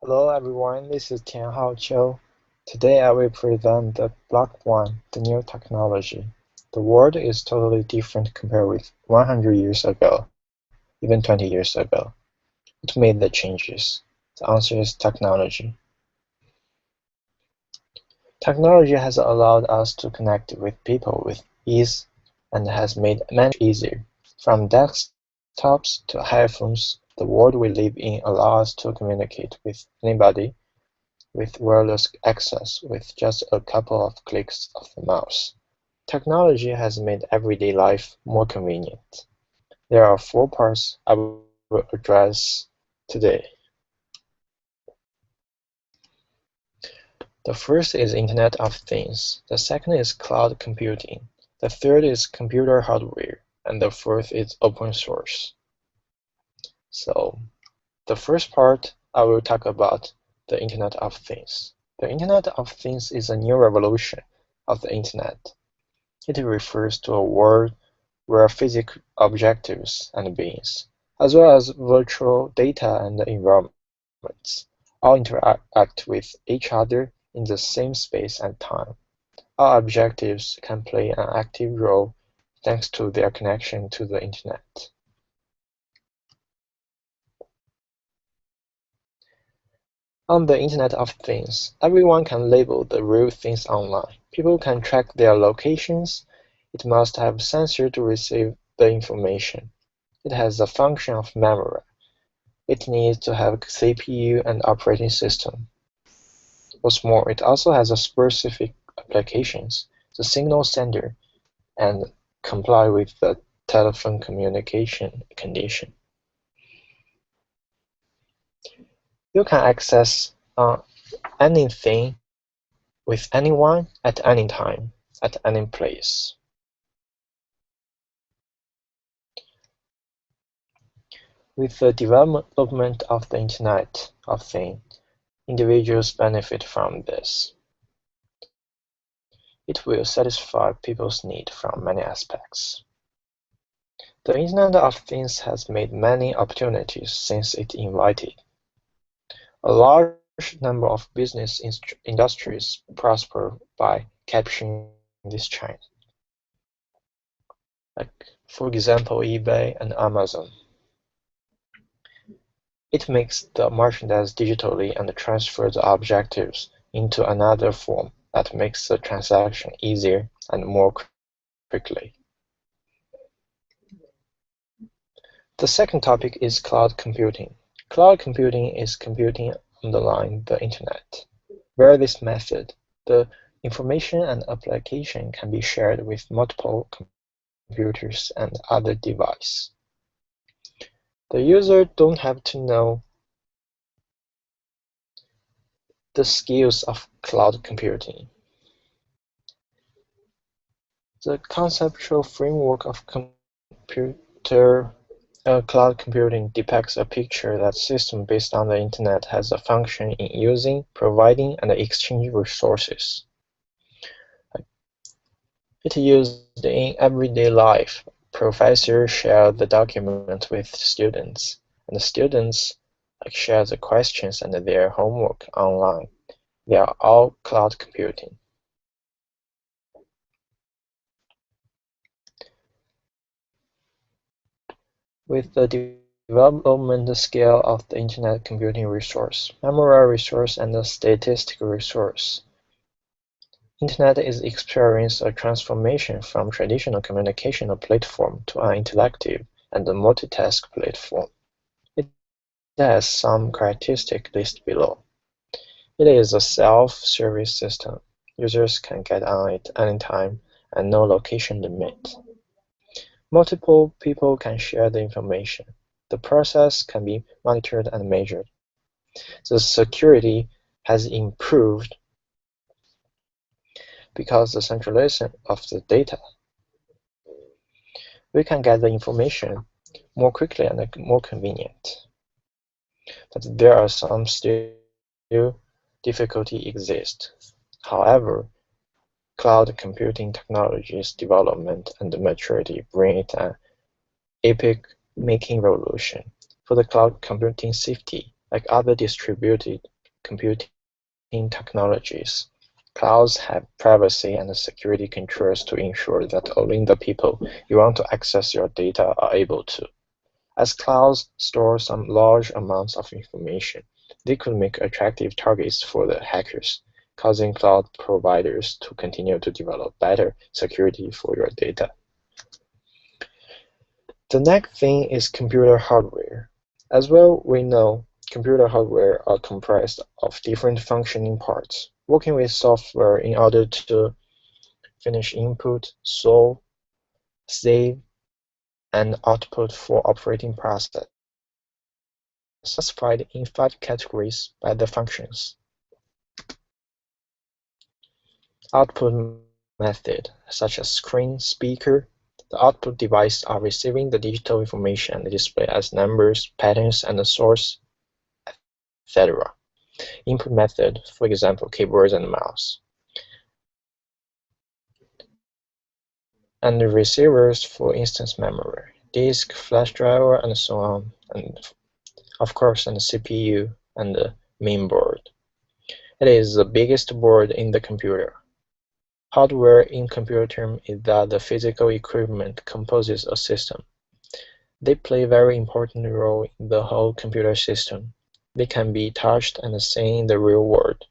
Hello everyone, this is Tianhao Qiu. Today I will present the block1, the new technology. The world is totally different compared with 100 years ago, even 20 years ago. What made the changes? The answer is technology. Technology has allowed us to connect with people with ease and has made many easier. From desktops to iPhones, the world we live in allows us to communicate with anybody with wireless access with just a couple of clicks of the mouse. Technology has made everyday life more convenient. There are four parts I will address today. The first is Internet of Things, the second is cloud computing, the third is computer hardware, and the fourth is open source. So, the first part I will talk about the Internet of Things. The Internet of Things is a new revolution of the Internet. It refers to a world where physical objects and beings, as well as virtual data and environments, all interact with each other in the same space and time. All objectives can play an active role thanks to their connection to the Internet. On the Internet of Things, everyone can label the real things online. People can track their locations. It must have sensor to receive the information. It has a function of memory. It needs to have CPU and operating system. What's more, it also has a specific applications, the signal sender, and comply with the telephone communication condition. You can access anything with anyone at any time, at any place. With the development of the Internet of Things, individuals benefit from this. It will satisfy people's need from many aspects. The Internet of Things has made many opportunities since it invited. A large number of business industries prosper by capturing this trend. Like, for example, eBay and Amazon. It makes the merchandise digitally and transfers the objectives into another form that makes the transaction easier and more quickly. The second topic is cloud computing. Cloud computing is computing underlying the Internet. Via this method, the information and application can be shared with multiple computers and other devices. The user don't have to know the skills of cloud computing. The conceptual framework of cloud computing depicts a picture that system based on the Internet has a function in using, providing, and exchanging resources. It used in everyday life. Professors share the document with students, and the students share the questions and their homework online. They are all cloud computing. With the development scale of the Internet computing resource, memory resource, and the statistical resource, Internet is experiencing a transformation from traditional communication platform to an interactive and multitask platform. It has some characteristics listed below. It is a self-service system. Users can get on it anytime and no location limit. Multiple people can share the information. The process can be monitored and measured. The security has improved because the centralization of the data. We can get the information more quickly and more convenient. But there are some still difficulty exist. However, cloud computing technologies development and maturity bring it an epic making revolution. For the cloud computing safety, like other distributed computing technologies. Clouds have privacy and security controls to ensure that only the people you want to access your data are able to. As clouds store some large amounts of information, they could make attractive targets for the hackers, causing cloud providers to continue to develop better security for your data. The next thing is computer hardware. As well, we know computer hardware are comprised of different functioning parts, working with software in order to finish input, solve, save, and output for operating process, classified in 5 categories by the functions. Output method, such as screen, speaker. The output devices are receiving the digital information and display as numbers, patterns, and the source, etc. Input method, for example, keyboards and mouse. And the receivers, for instance, memory, disk, flash driver, and so on. And of course, and the CPU and the main board. It is the biggest board in the computer. Hardware in computer term is that the physical equipment composes a system. They play a very important role in the whole computer system. They can be touched and seen in the real world.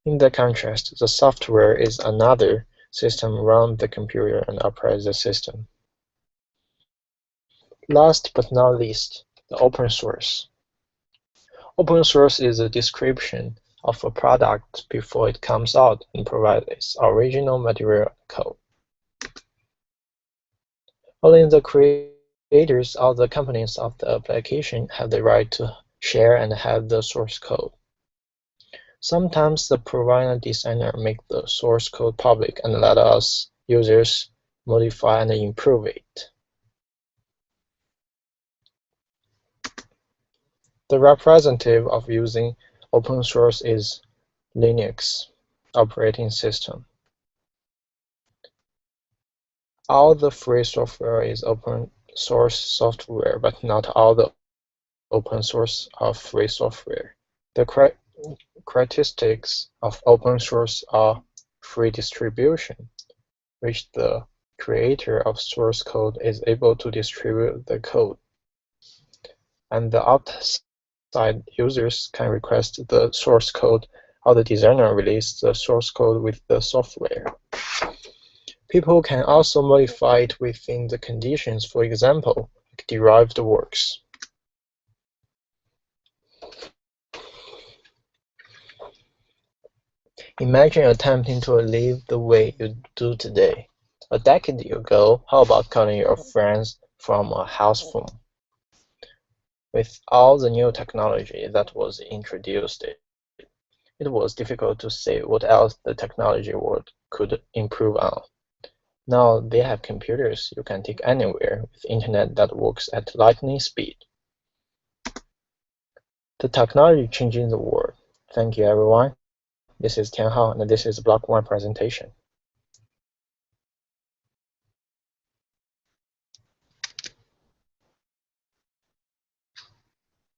In the contrast, the software is another system around the computer and operates the system. Last but not least, the open source. Open source is a description of a product before it comes out and provides its original material code. Only the creators or the companies of the application have the right to share and have the source code. Sometimes the provider designer make the source code public and let us users modify and improve it. The representative of using open source is Linux operating system. All the free software is open source software, but not all the open source are free software. The characteristics of open source are free distribution, which the creator of source code is able to distribute the code, and the outside users can request the source code or the designer release the source code with the software. People can also modify it within the conditions, for example, derived works. Imagine attempting to live the way you do today. A decade ago, how about calling your friends from a house phone? With all the new technology that was introduced, it was difficult to say what else the technology world could improve on. Now they have computers you can take anywhere with internet that works at lightning speed. The technology changing the world. Thank you, everyone. This is Tianhao, and this is block 1 presentation.